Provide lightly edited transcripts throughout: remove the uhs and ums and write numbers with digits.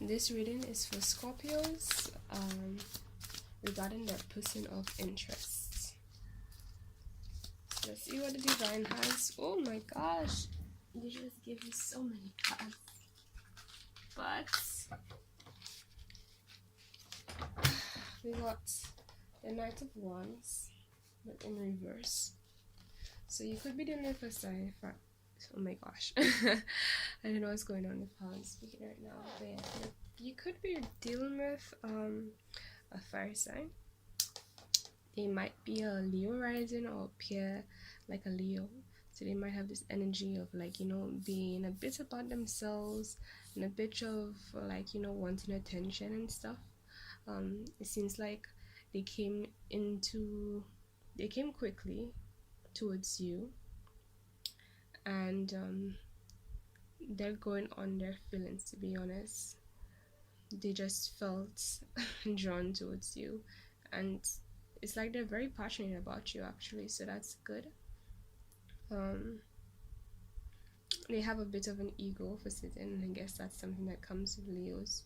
This reading is for Scorpios regarding their person of interest. So let's see what the divine has. Oh my gosh, they just gave me so many cards. But we got the Knight of Wands, but in reverse. So you could be dealing with a sign. Oh my gosh, I don't know what's going on with how I'm speaking right now. But yeah, you could be dealing with a fire sign. They might be a Leo rising or appear like a Leo. So they might have this energy of, like, you know, being a bit about themselves and a bit of, like, you know, wanting attention and stuff. It seems like they came quickly towards you, and they're going on their feelings, to be honest. They just felt drawn towards you, and it's like they're very passionate about you, actually, so that's good. They have a bit of an ego for certain. I guess that's something that comes with Leos.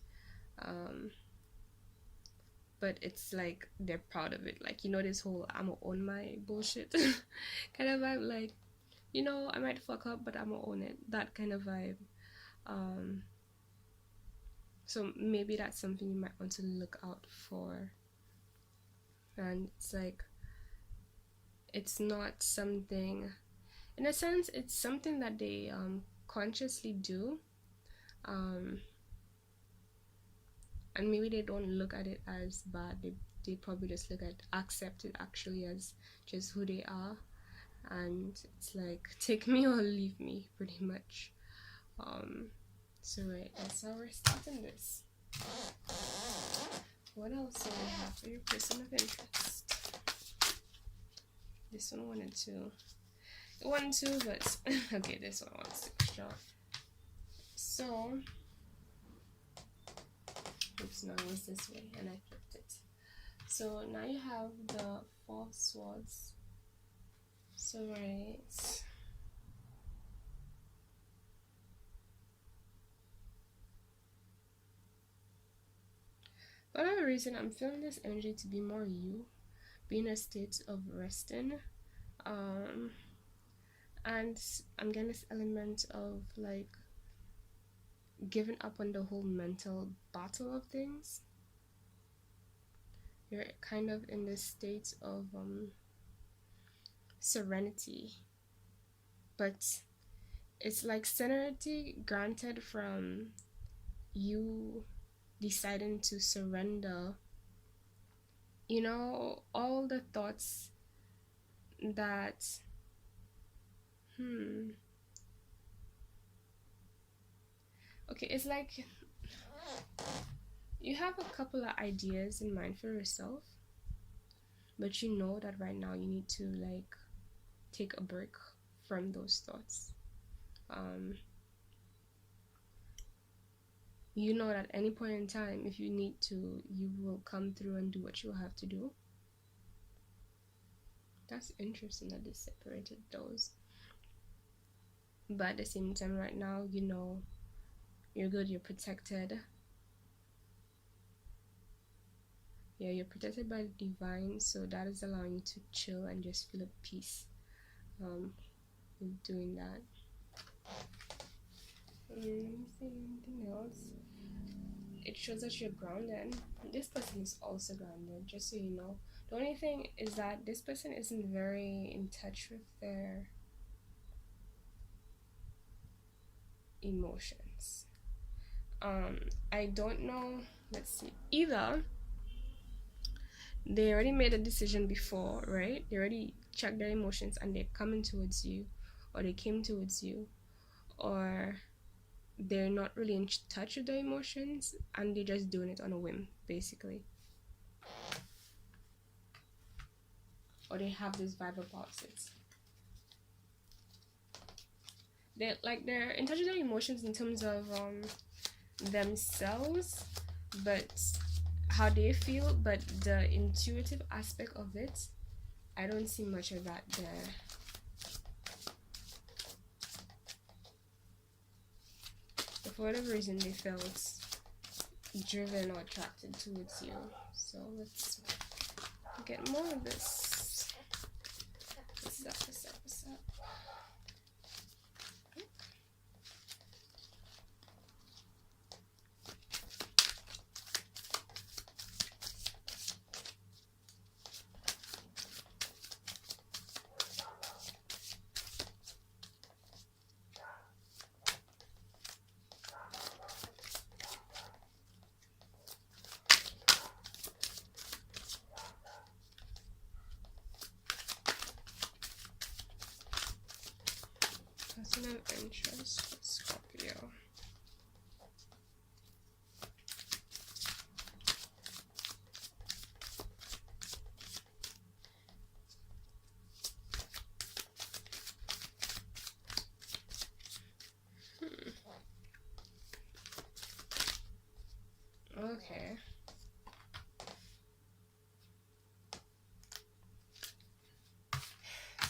But it's like they're proud of it, like, you know, this whole I'ma own my bullshit kind of vibe, like, you know, I might fuck up but I'ma own it, that kind of vibe. So maybe that's something you might want to look out for. And it's like, it's not something, in a sense, it's something that they consciously do, and maybe they don't look at it as bad. They probably just accept it actually as just who they are, and it's like, take me or leave me, pretty much. So right, that's how we're starting this. What else do we have for your person of interest? This one wanted to, but okay, this one wants extra. So, oops, no, it was this way and I flipped it. So now you have the 4 swords. So right, for whatever reason, I'm feeling this energy to be more you, be in a state of resting, and I'm getting this element of, like, giving up on the whole mental battle of things. You're kind of in this state of serenity, but it's like serenity granted from you deciding to surrender, you know, all the thoughts that okay, it's like you have a couple of ideas in mind for yourself, but you know that right now you need to, like, take a break from those thoughts. You know that at any point in time, if you need to, you will come through and do what you have to do. That's interesting that they separated those. But at the same time, right now, you know, you're good, you're protected. Yeah, you're protected by the divine, so that is allowing you to chill and just feel at peace with doing that. Let me see anything else. It shows that you're grounded. This person is also grounded, just so you know. The only thing is that this person isn't very in touch with their emotions. I don't know. Let's see. Either they already made a decision before, right? They already checked their emotions and they're coming towards you, or they came towards you, or they're not really in touch with their emotions and they're just doing it on a whim, basically. Or they have this vibe about it. They're in touch with their emotions in terms of themselves, but how they feel, but the intuitive aspect of it, I don't see much of that there. But for whatever reason, they felt driven or attracted towards you. So let's get more of this. What's up, what's up, what's up? Personal interest, Scorpio. Okay.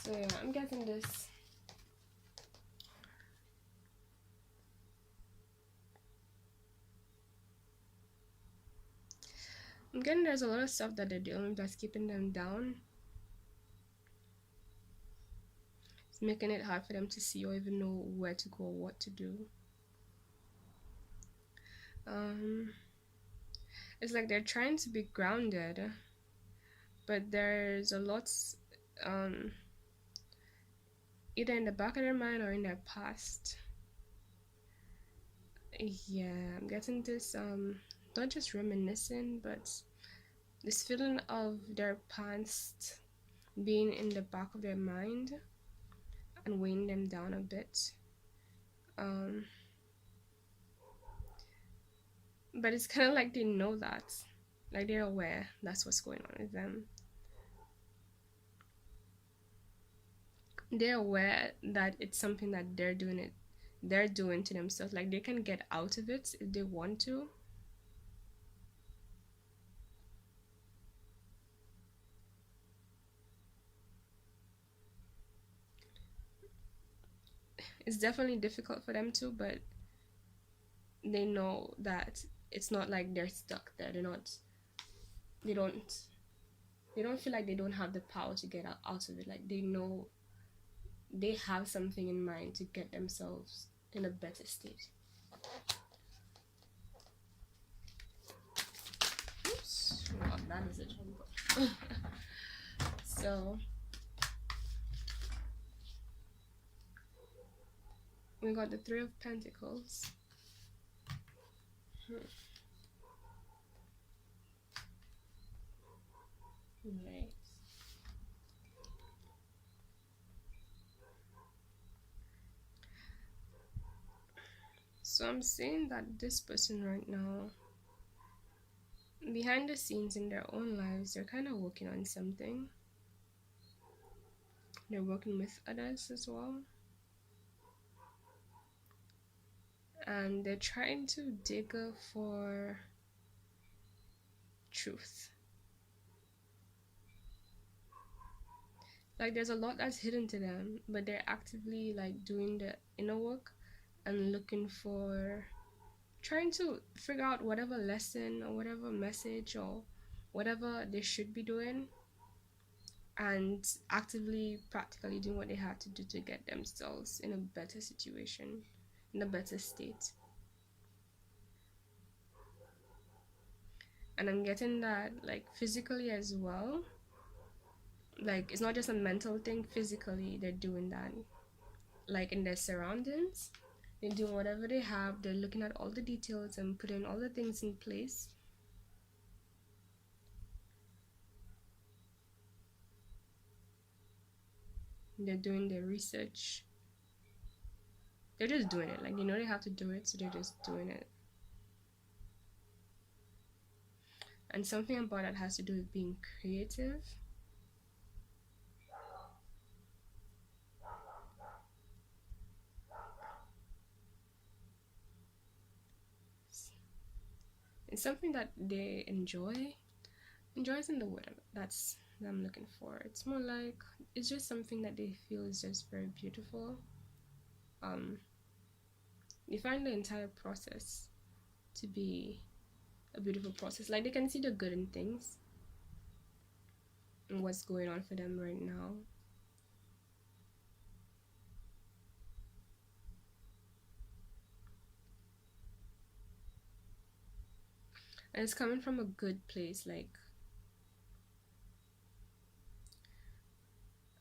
So yeah, I'm getting this. I'm getting there's a lot of stuff that they're doing that's keeping them down. It's making it hard for them to see or even know where to go or what to do. It's like they're trying to be grounded, but there's a lot either in the back of their mind or in their past. Yeah, I'm getting this not just reminiscing, but this feeling of their past being in the back of their mind and weighing them down a bit. But it's kind of like they know that, like they're aware that's what's going on with them. They're aware that it's something that they're doing to themselves. Like they can get out of it if they want to. It's definitely difficult for them to, but they know that it's not like they're stuck there. They don't feel like they don't have the power to get out of it. Like they know they have something in mind to get themselves in a better state. Oops. Well, that is a trouble. So we got the Three of Pentacles. Right. So I'm saying that this person right now, behind the scenes in their own lives, they're kind of working on something. They're working with others as well. And they're trying to dig for truth. Like there's a lot that's hidden to them, but they're actively like doing the inner work and looking for, trying to figure out whatever lesson or whatever message or whatever they should be doing, and actively practically doing what they have to do to get themselves in a better situation, in a better state. And I'm getting that like physically as well. Like it's not just a mental thing, physically they're doing that. Like in their surroundings, they're doing whatever they have, they're looking at all the details and putting all the things in place. They're doing their research. They're just doing it. Like they know they have to do it, so they're just doing it. And something about that has to do with being creative. It's something that they enjoy. Enjoy isn't the word that I'm looking for. It's more like it's just something that they feel is just very beautiful. They find the entire process to be a beautiful process. Like they can see the good in things and what's going on for them right now. And it's coming from a good place. Like,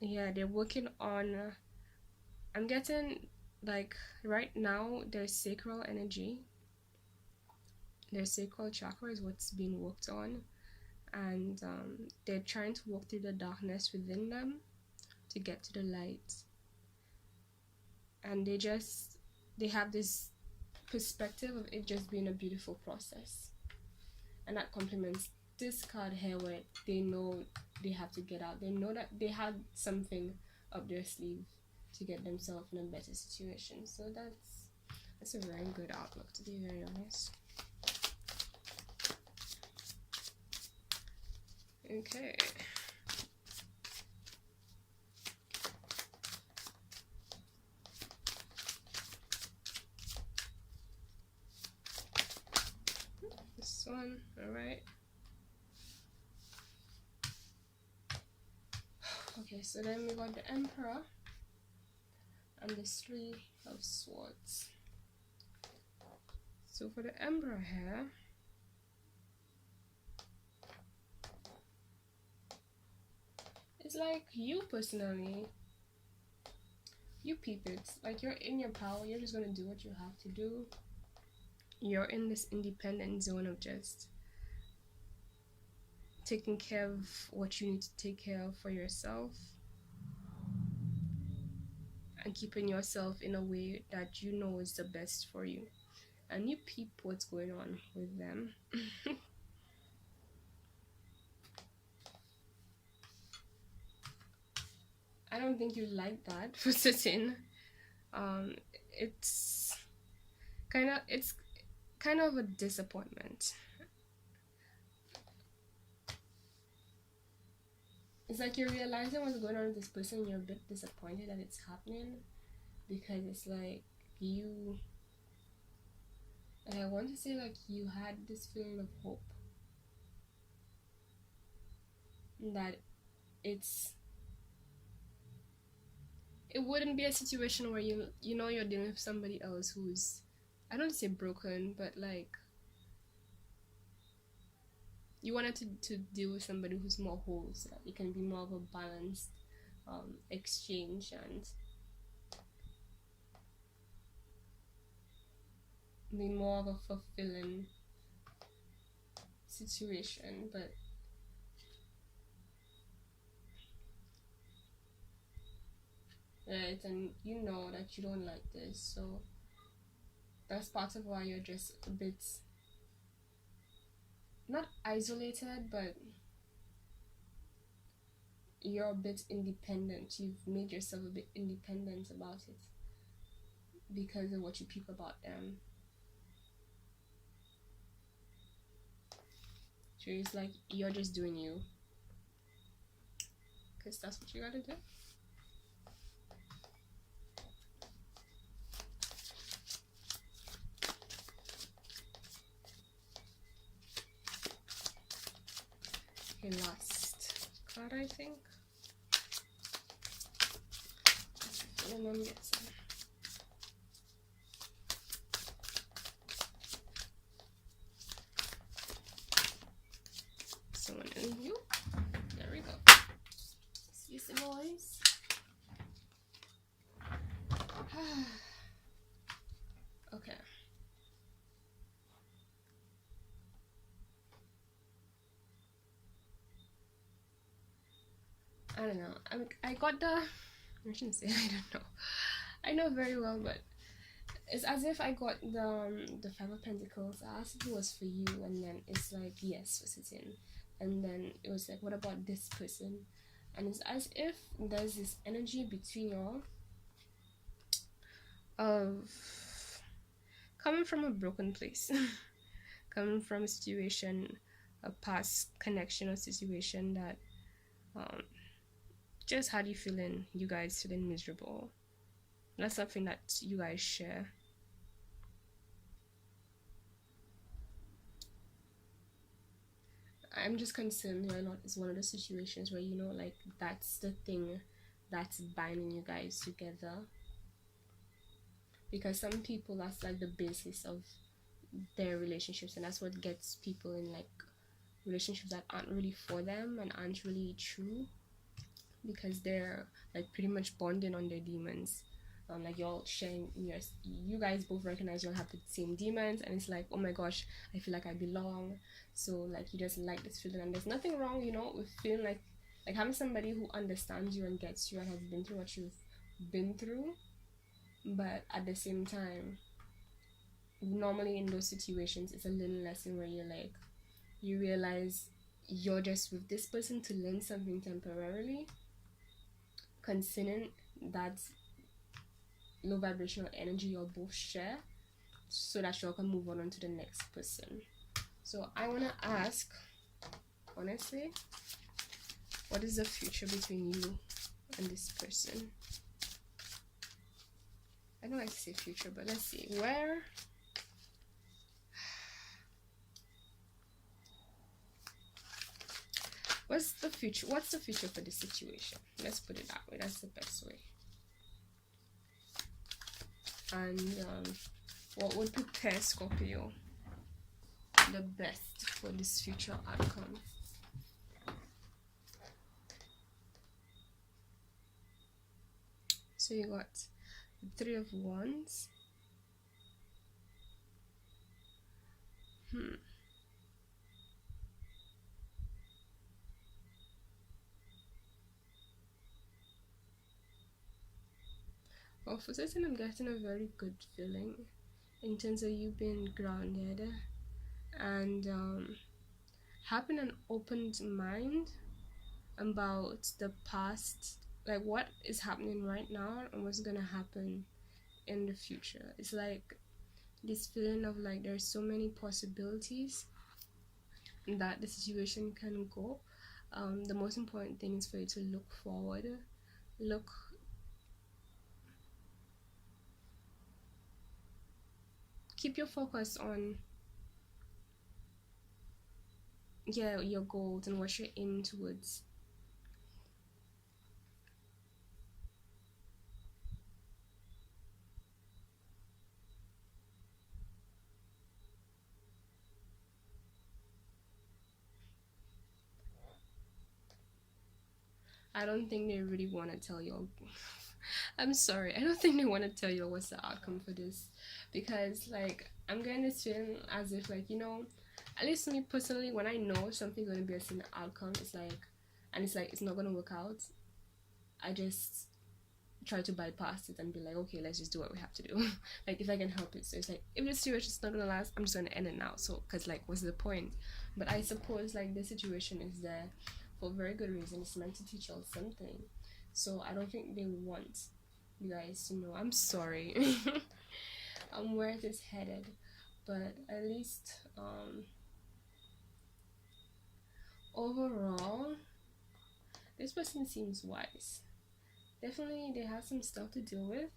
yeah, they're working on I'm getting like right now their sacral energy, their sacral chakra is what's being worked on, and they're trying to walk through the darkness within them to get to the light. And they have this perspective of it just being a beautiful process, and that complements this card here, where they know they have to get out. They know that they had something up their sleeve to get themselves in a better situation. So that's a very good outlook, to be very honest. Okay. This one, alright. Okay, so then we got the Emperor and the Three of Swords. So for the Emperor here, it's like you personally, you peep it. Like you're in your power, you're just gonna do what you have to do. You're in this independent zone of just taking care of what you need to take care of for yourself and keeping yourself in a way that you know is the best for you. And you peep what's going on with them. I don't think you like that for certain. It's kind of a disappointment. It's like you're realizing what's going on with this person, you're a bit disappointed that it's happening, because it's like you, and I want to say like you had this feeling of hope that it wouldn't be a situation where you know you're dealing with somebody else who's, I don't say broken, but like you wanted to deal with somebody who's more whole, so that it can be more of a balanced exchange and be more of a fulfilling situation. But right, and you know that you don't like this, so that's part of why you're just a bit not isolated, but you're a bit independent. You've made yourself a bit independent about it because of what you peep about them. So it's like you're just doing you, because that's what you gotta do. Okay, last card, I think. Remember it. Someone in you. There we go. Excuse the noise. Okay. I don't know. I got the. I shouldn't say I don't know. I know very well, but it's as if I got the Five of Pentacles. I asked if it was for you, and then it's like yes, for certain. And then it was like, what about this person? And it's as if there's this energy between y'all of coming from a broken place, coming from a situation, a past connection or situation that just had you feeling, you guys feeling miserable. That's something that you guys share. I'm just concerned whether or not it's one of those situations where, you know, like that's the thing that's binding you guys together. Because some people, that's like the basis of their relationships, and that's what gets people in like relationships that aren't really for them and aren't really true, because they're like pretty much bonding on their demons. Like y'all sharing you guys both recognize you'll have the same demons, and it's like, oh my gosh, I feel like I belong. So like you just like this feeling, and there's nothing wrong, you know, with feeling like having somebody who understands you and gets you and has been through what you've been through. But at the same time, normally in those situations, it's a little lesson where you're like, you realize you're just with this person to learn something temporarily, considering that low vibrational energy you'll both share, so that you can move on to the next person. So I want to ask, honestly, what is the future between you and this person? I don't like to say future, but let's see. What's the future for this situation? Let's put it that way. That's the best way. And what would prepare Scorpio the best for this future outcome? So you got the 3 of Wands. Well, for certain, I'm getting a very good feeling in terms of you being grounded and having an opened mind about the past, like what is happening right now and what's gonna happen in the future. It's like this feeling of like there's so many possibilities that the situation can go. The most important thing is for you to look forward, keep your focus on your goals and what you're aiming towards. I don't think they really want to tell you. I'm sorry, I don't think they want to tell you what's the outcome for this, because like I'm getting this feeling as if, like, you know, at least me personally, when I know something's going to be a certain outcome, it's like it's not going to work out, I just try to bypass it and be like, okay, let's just do what we have to do. Like if I can help it. So it's like, if the situation's not gonna last, I'm just gonna end it now. So because like, what's the point? But I suppose like the situation is there for a very good reason. It's meant to teach y'all something. So I don't think they want you guys to know. I'm sorry. I'm where it is headed, but at least overall, this person seems wise. Definitely they have some stuff to deal with.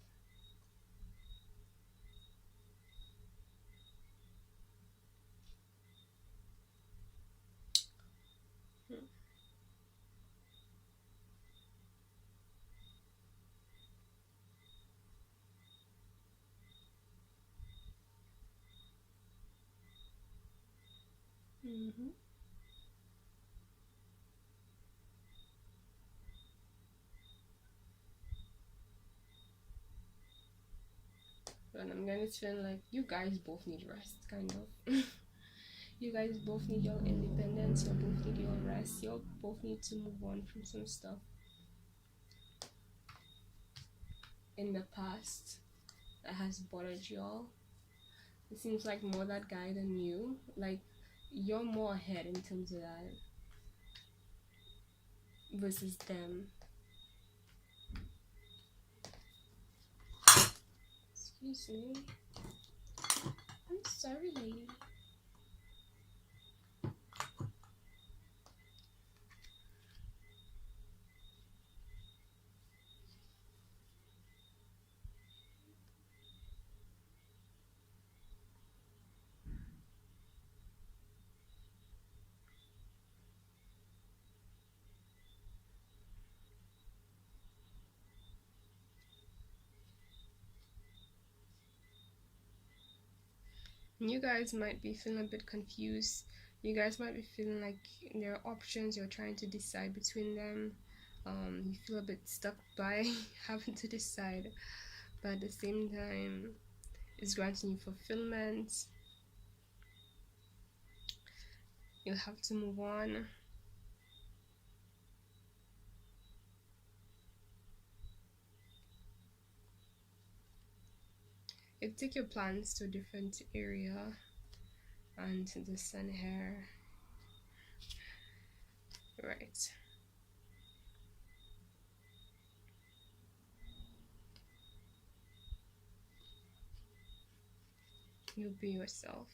Mm-hmm. And I'm getting this feeling like you guys both need rest, kind of. You guys both need your independence, you both need your rest, you both need to move on from some stuff in the past that has bothered y'all. It seems like more that guy than you. Like you're more ahead in terms of that versus them. Excuse me. I'm sorry, lady. You guys might be feeling a bit confused. You guys might be feeling like there are options, you're trying to decide between them. You feel a bit stuck by having to decide, but at the same time, it's granting you fulfillment. You'll have to move on. You take your plans to a different area, and the sun here. Right. You'll be yourself.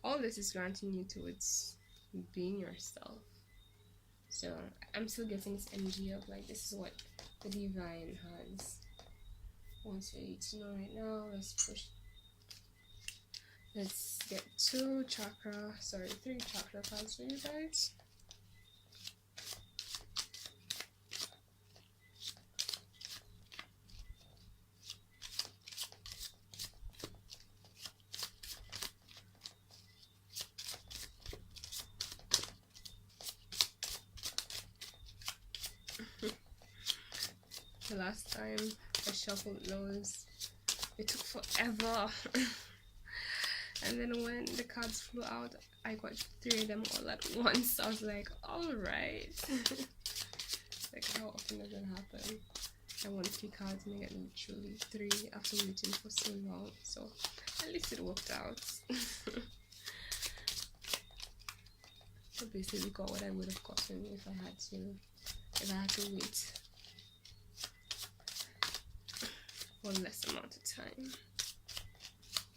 All this is granting you towards being yourself. So I'm still getting this energy of like, this is what the divine has wants for you to know right now. Let's get three chakra cards for you guys. The last time I shuffled those, it took forever. And then when the cards flew out, I got 3 of them all at once. I was like, alright. Like, how often does that happen? I want 3 cards and I get literally 3 after waiting for so long. So at least it worked out. So basically got what I would have gotten if I had to wait for less amount of time.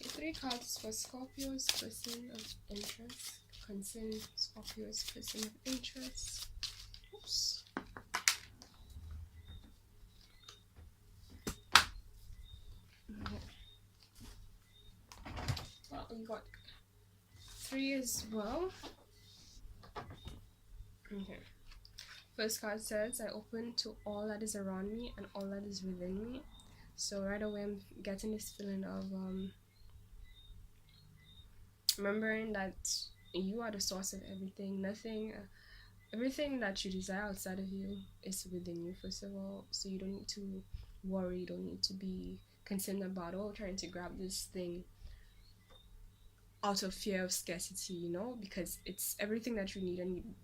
Okay, 3 cards for Scorpio's person of interest. Concern Scorpio's person of interest. Oops. Okay. Well, we got 3 as well. Okay. First card says, I open to all that is around me and all that is within me. So right away I'm getting this feeling of remembering that you are the source of everything. Everything that you desire outside of you is within you, first of all. So you don't need to worry, you don't need to be concerned about trying to grab this thing out of fear of scarcity, you know, because it's everything that you need and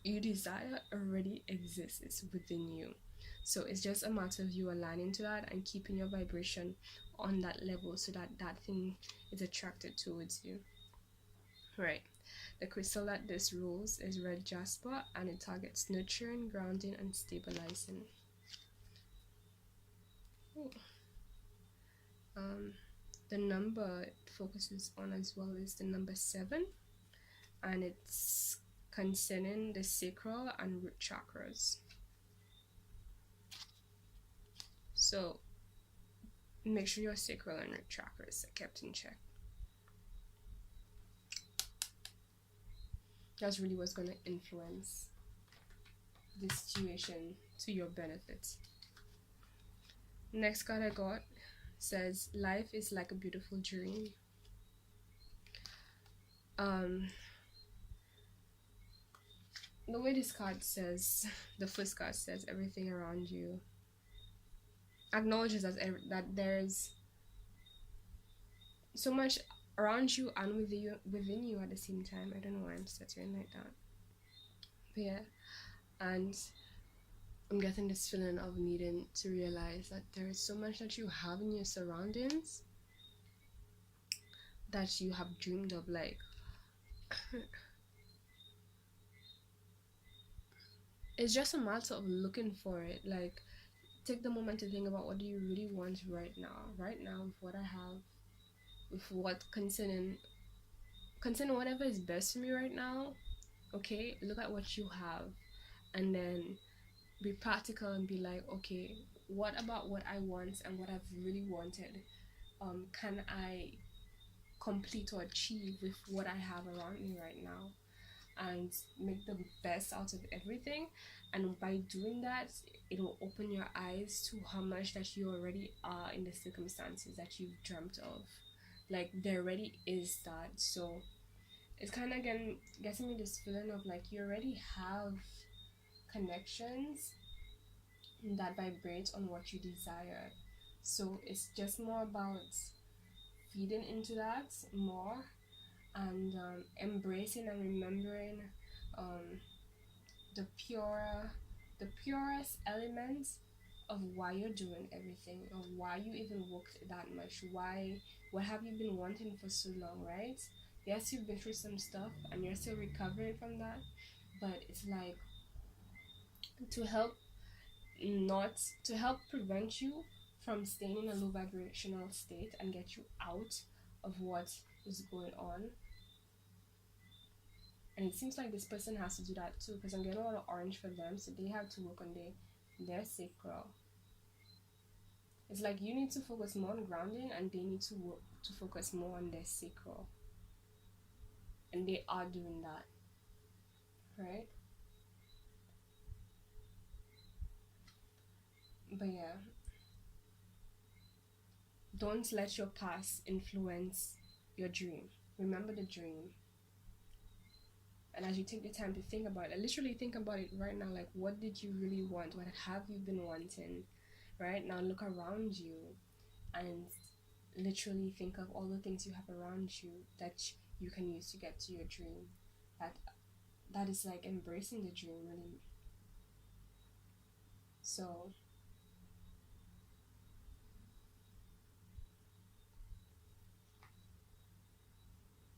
you desire already exists. It's within you. So it's just a matter of you aligning to that and keeping your vibration on that level so that that thing is attracted towards you. Right. The crystal that this rules is red jasper, and it targets nurturing, grounding, and stabilizing. The number it focuses on as well is the number 7, and it's concerning the sacral and root chakras. So make sure your sacral and root chakras are kept in check. That's really what's going to influence this situation to your benefit. Next card I got says, life is like a beautiful dream. The way this card says, the first card says, everything around you acknowledges that there's so much around you and within you at the same time. I don't know why I'm stuttering like that. But yeah, and I'm getting this feeling of needing to realize that there is so much that you have in your surroundings that you have dreamed of, like it's just a matter of looking for it. Like, take the moment to think about, what do you really want right now with what I have, with what concerning whatever is best for me right now. Okay, look at what you have and then be practical and be like, okay, what about what I want and what I've really wanted can I complete or achieve with what I have around me right now? and make the best out of everything. And by doing that, it will open your eyes to how much that you already are in the circumstances that you've dreamt of. Like, there already is that. So it's kind of again getting me this feeling of like you already have connections that vibrate on what you desire. So it's just more about feeding into that more, and embracing and remembering um, the purer, the purest elements of why you're doing everything, of why you even worked that much, why, what have you been wanting for so long, right? Yes, you've been through some stuff and you're still recovering from that, but it's like to help, not to help prevent you from staying in a low vibrational state and get you out of what is going on. And it seems like this person has to do that too, because I'm getting a lot of orange for them, so they have to work on their sacral. It's like you need to focus more on grounding and they need to work to focus more on their sacral, and they are doing that, right? But yeah, don't let your past influence your dream. Remember the dream. And as you take the time to think about it, literally think about it right now, like what did you really want? What have you been wanting? Right now, look around you and literally think of all the things you have around you that you can use to get to your dream. That is like embracing the dream, really. So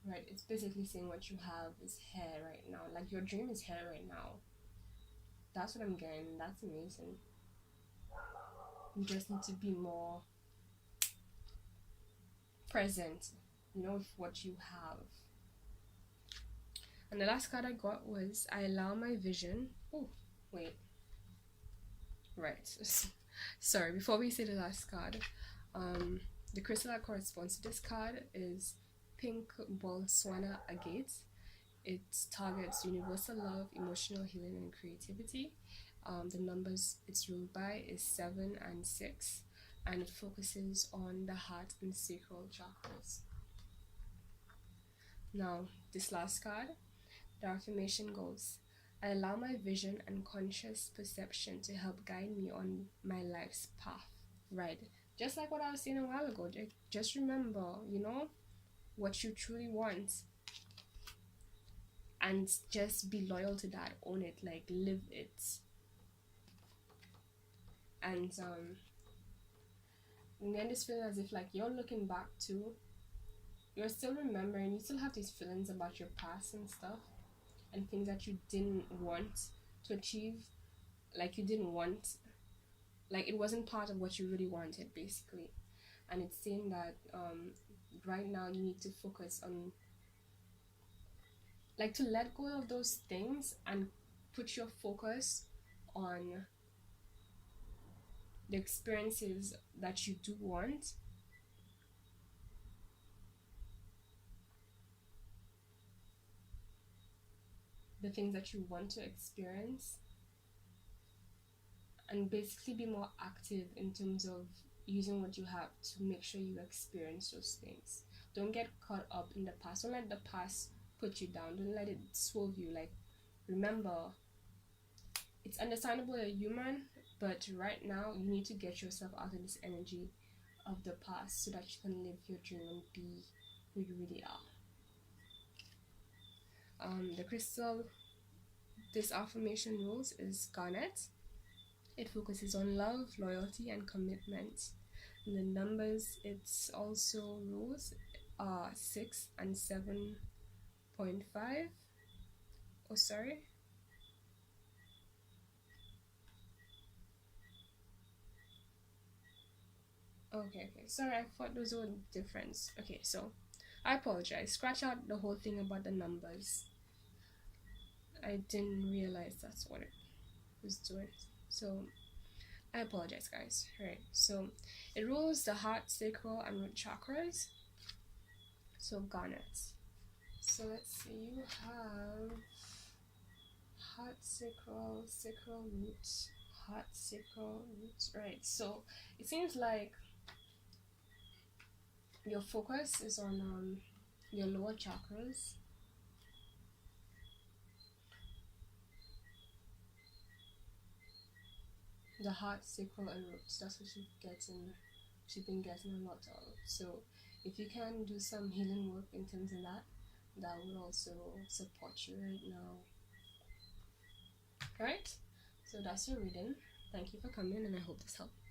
right, it's basically saying what you have is here right now. Like your dream is here right now. That's what I'm getting. That's amazing. You just need to be more present, with what you have. And the last card I got was I allow my vision. Oh, wait. Right. Sorry, before we say the last card, the crystal that corresponds to this card is Pink Botswana Agate. It targets universal love, emotional healing, and creativity. The numbers it's ruled by is 7 and 6, and it focuses on the heart and sacral chakras. Now, this last card, the affirmation goes, I allow my vision and conscious perception to help guide me on my life's path. Right. Just like what I was saying a while ago, just remember, what you truly want. And just be loyal to that. Own it. Like, live it. And then this feeling as if like you're looking back to, you're still remembering, you still have these feelings about your past and stuff, and things that you didn't want to achieve, like you didn't want, like it wasn't part of what you really wanted, basically. And it's saying that right now you need to focus on, like, to let go of those things and put your focus on the experiences that you do want, the things that you want to experience, and basically be more active in terms of using what you have to make sure you experience those things. Don't get caught up in the past. Don't let the past put you down. Don't let it swerve you. Like, remember, it's understandable you're human, but right now you need to get yourself out of this energy of the past so that you can live your dream and be who you really are. The crystal this affirmation rules is garnet. It focuses on love, loyalty, and commitment. And the numbers it's also rules are 6 and 7.5. Oh, sorry. Okay. Sorry, I thought those were different. Okay, so I apologize. Scratch out the whole thing about the numbers. I didn't realize that's what it was doing. So I apologize, guys. Alright, so it rules the heart, sacral, and root chakras. So garnet. So let's see, you have heart, sacral roots, heart, sacral roots. Right, so it seems like your focus is on your lower chakras. The heart, sacral, and roots. That's what she's been getting a lot of. So if you can do some healing work in terms of that, that would also support you right now. Alright, so that's your reading. Thank you for coming, and I hope this helped.